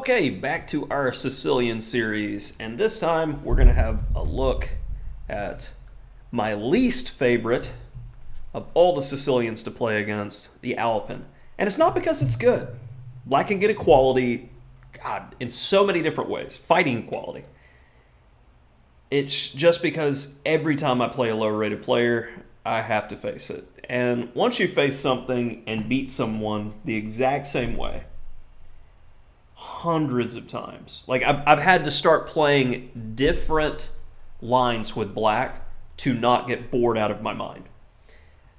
Okay, back to our Sicilian series, and this time we're going to have a look at my least favorite of all the Sicilians to play against, the Alapin. And it's not because it's good. Black can get equality, God, in so many different ways, fighting equality. It's just because every time I play a low-rated player, I have to face it. And once you face something and beat someone the exact same way, hundreds of times. Like, I've had to start playing different lines with black to not get bored out of my mind.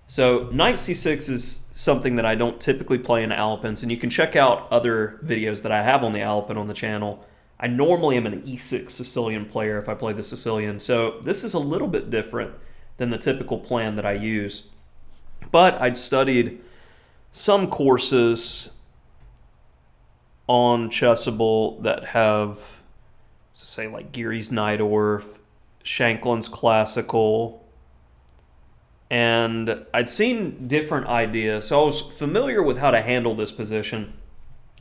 So knight c6 is something that I don't typically play in Alapins, and you can check out other videos that I have on the Alapin on the channel. I normally am an e6 Sicilian player if I play the Sicilian, so this is a little bit different than the typical plan that I use. But I'd studied some courses on Chessable that have, say, like Geary's Najdorf, Shanklin's Classical, and I'd seen different ideas, so I was familiar with how to handle this position.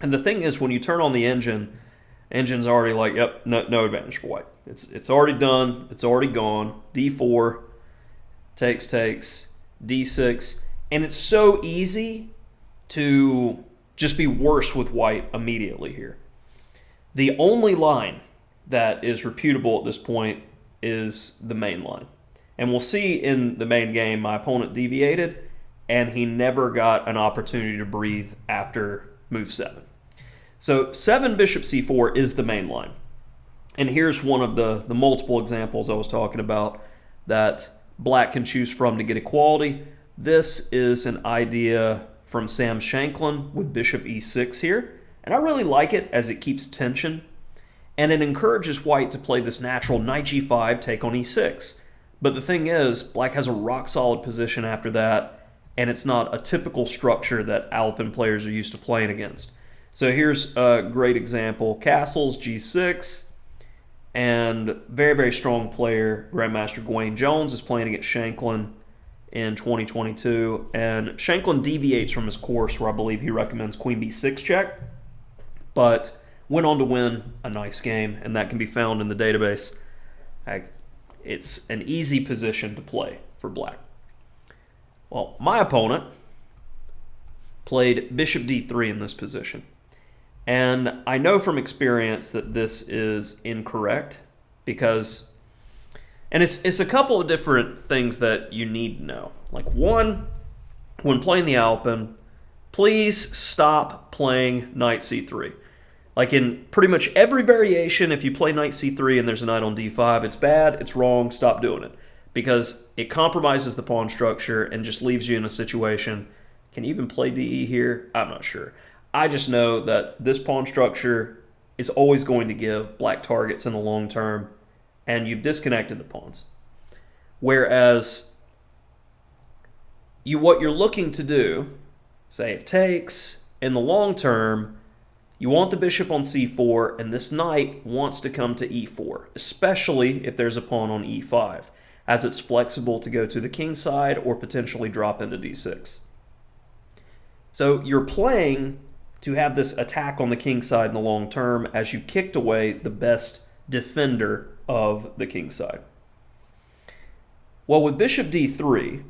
And the thing is, when you turn on the engine's already like, yep, no advantage for white. It's already done, it's already gone. d4, takes, d6, and it's so easy to just be worse with white immediately here. The only line that is reputable at this point is the main line. And we'll see in the main game, my opponent deviated, and he never got an opportunity to breathe after move 7. So 7 bishop c4 is the main line. And here's one of the multiple examples I was talking about that black can choose from to get equality. This is an idea from Sam Shanklin with bishop e6 here. And I really like it as it keeps tension. And it encourages white to play this natural knight g5, take on e6. But the thing is, black has a rock-solid position after that, and it's not a typical structure that Alapin players are used to playing against. So here's a great example. Castles, g6, and very, very strong player, Grandmaster Gwaine Jones, is playing against Shanklin in 2022, and Shanklin deviates from his course where I believe he recommends queen b6 check, but went on to win a nice game, and that can be found in the database. It's an easy position to play for black. Well, my opponent played bishop d3 in this position, and I know from experience that this is incorrect because, and it's a couple of different things that you need to know. Like, one, when playing the Alapin, please stop playing knight c3. Like, in pretty much every variation, if you play knight c3 and there's a knight on d5, it's bad, it's wrong, stop doing it. Because it compromises the pawn structure and just leaves you in a situation. Can you even play de here? I'm not sure. I just know that this pawn structure is always going to give black targets in the long term, and you've disconnected the pawns. Whereas what you're looking to do, say if takes, in the long term, you want the bishop on c4, and this knight wants to come to e4, especially if there's a pawn on e5, as it's flexible to go to the king side or potentially drop into d6. So you're playing to have this attack on the king side in the long term as you kicked away the best defender of the king side. Well, with bishop d3,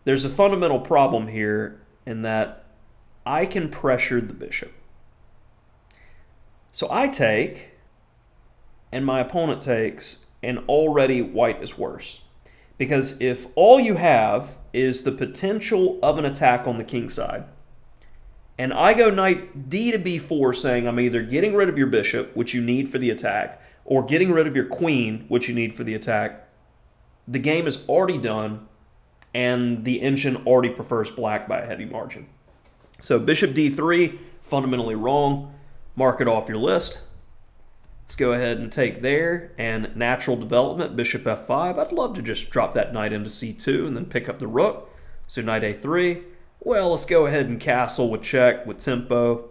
there's a fundamental problem here in that I can pressure the bishop. So I take, and my opponent takes, and already white is worse. Because if all you have is the potential of an attack on the king side, and I go knight d to b4 saying I'm either getting rid of your bishop, which you need for the attack, or getting rid of your queen, which you need for the attack, the game is already done, and the engine already prefers black by a heavy margin. So bishop d3, fundamentally wrong. Mark it off your list. Let's go ahead and take there, and natural development, bishop f5. I'd love to just drop that knight into c2 and then pick up the rook. So knight a3. Well, let's go ahead and castle with check, with tempo,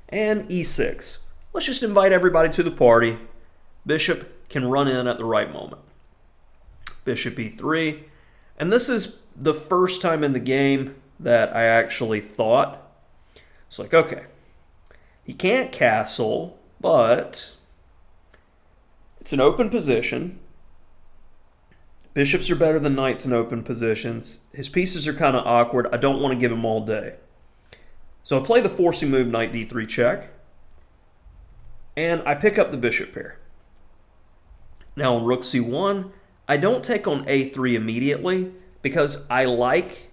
and e6. Let's just invite everybody to the party. Bishop can run in at the right moment. Bishop e3. And this is the first time in the game that I actually thought, it's like, okay, he can't castle but it's an open position. Bishops are better than knights in open positions. His pieces are kind of awkward. I don't want to give him all day. So I play the forcing move, knight d3 check, and I pick up the bishop pair. Now on rook c1, I don't take on a3 immediately because I like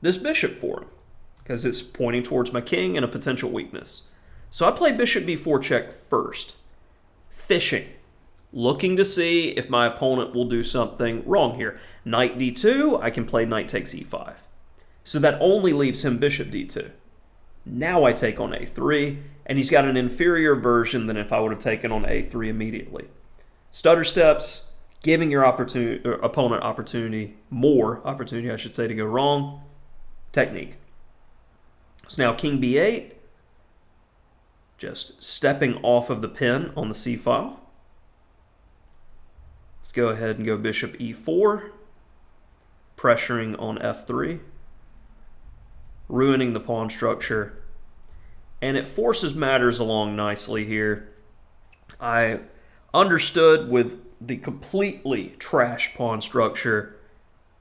this bishop for him, because it's pointing towards my king and a potential weakness. So I play bishop b4 check first, fishing, looking to see if my opponent will do something wrong here. Knight d2, I can play knight takes e5. So that only leaves him bishop d2. Now I take on a3, and he's got an inferior version than if I would have taken on a3 immediately. Stutter steps, giving your opponent more opportunity, I should say, to go wrong. Technique. So now king b8, just stepping off of the pin on the c file. Let's go ahead and go bishop e4, pressuring on f3, ruining the pawn structure, and it forces matters along nicely here. I understood with the completely trash pawn structure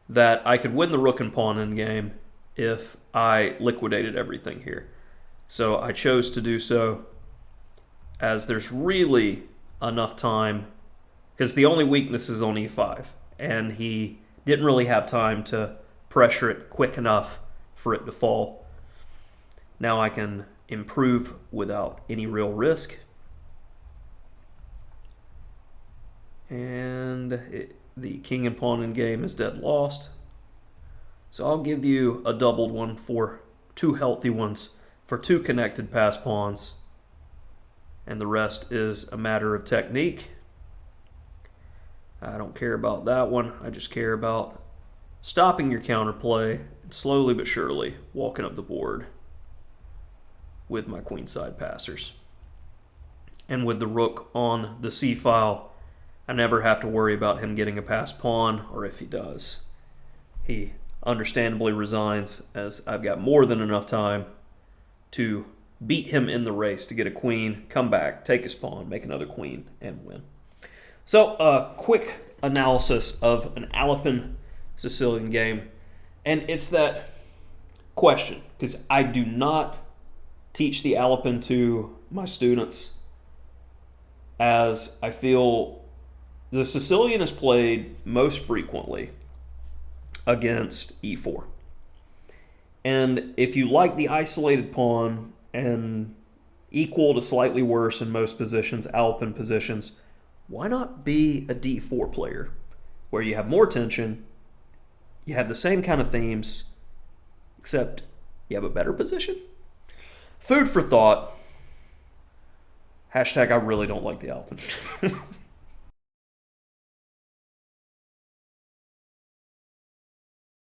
that I could win the rook and pawn endgame if I liquidated everything here. So I chose to do so, as there's really enough time, because the only weakness is on e5, and he didn't really have time to pressure it quick enough for it to fall. Now I can improve without any real risk. And the king and pawn in game is dead lost. So I'll give you a doubled one for two healthy ones for two connected pass pawns. And the rest is a matter of technique. I don't care about that one. I just care about stopping your counterplay and slowly but surely walking up the board with my queenside passers. And with the rook on the c file, I never have to worry about him getting a passed pawn, or if he does, he understandably resigns, as I've got more than enough time to beat him in the race to get a queen, come back, take his pawn, make another queen, and win. So a quick analysis of an Alapin Sicilian game, and it's that question, because I do not teach the Alapin to my students, as I feel the Sicilian is played most frequently against e4. And if you like the isolated pawn and equal to slightly worse in most positions, Alapin positions, why not be a d4 player where you have more tension, you have the same kind of themes, except you have a better position? Food for thought. Hashtag I really don't like the Alapin.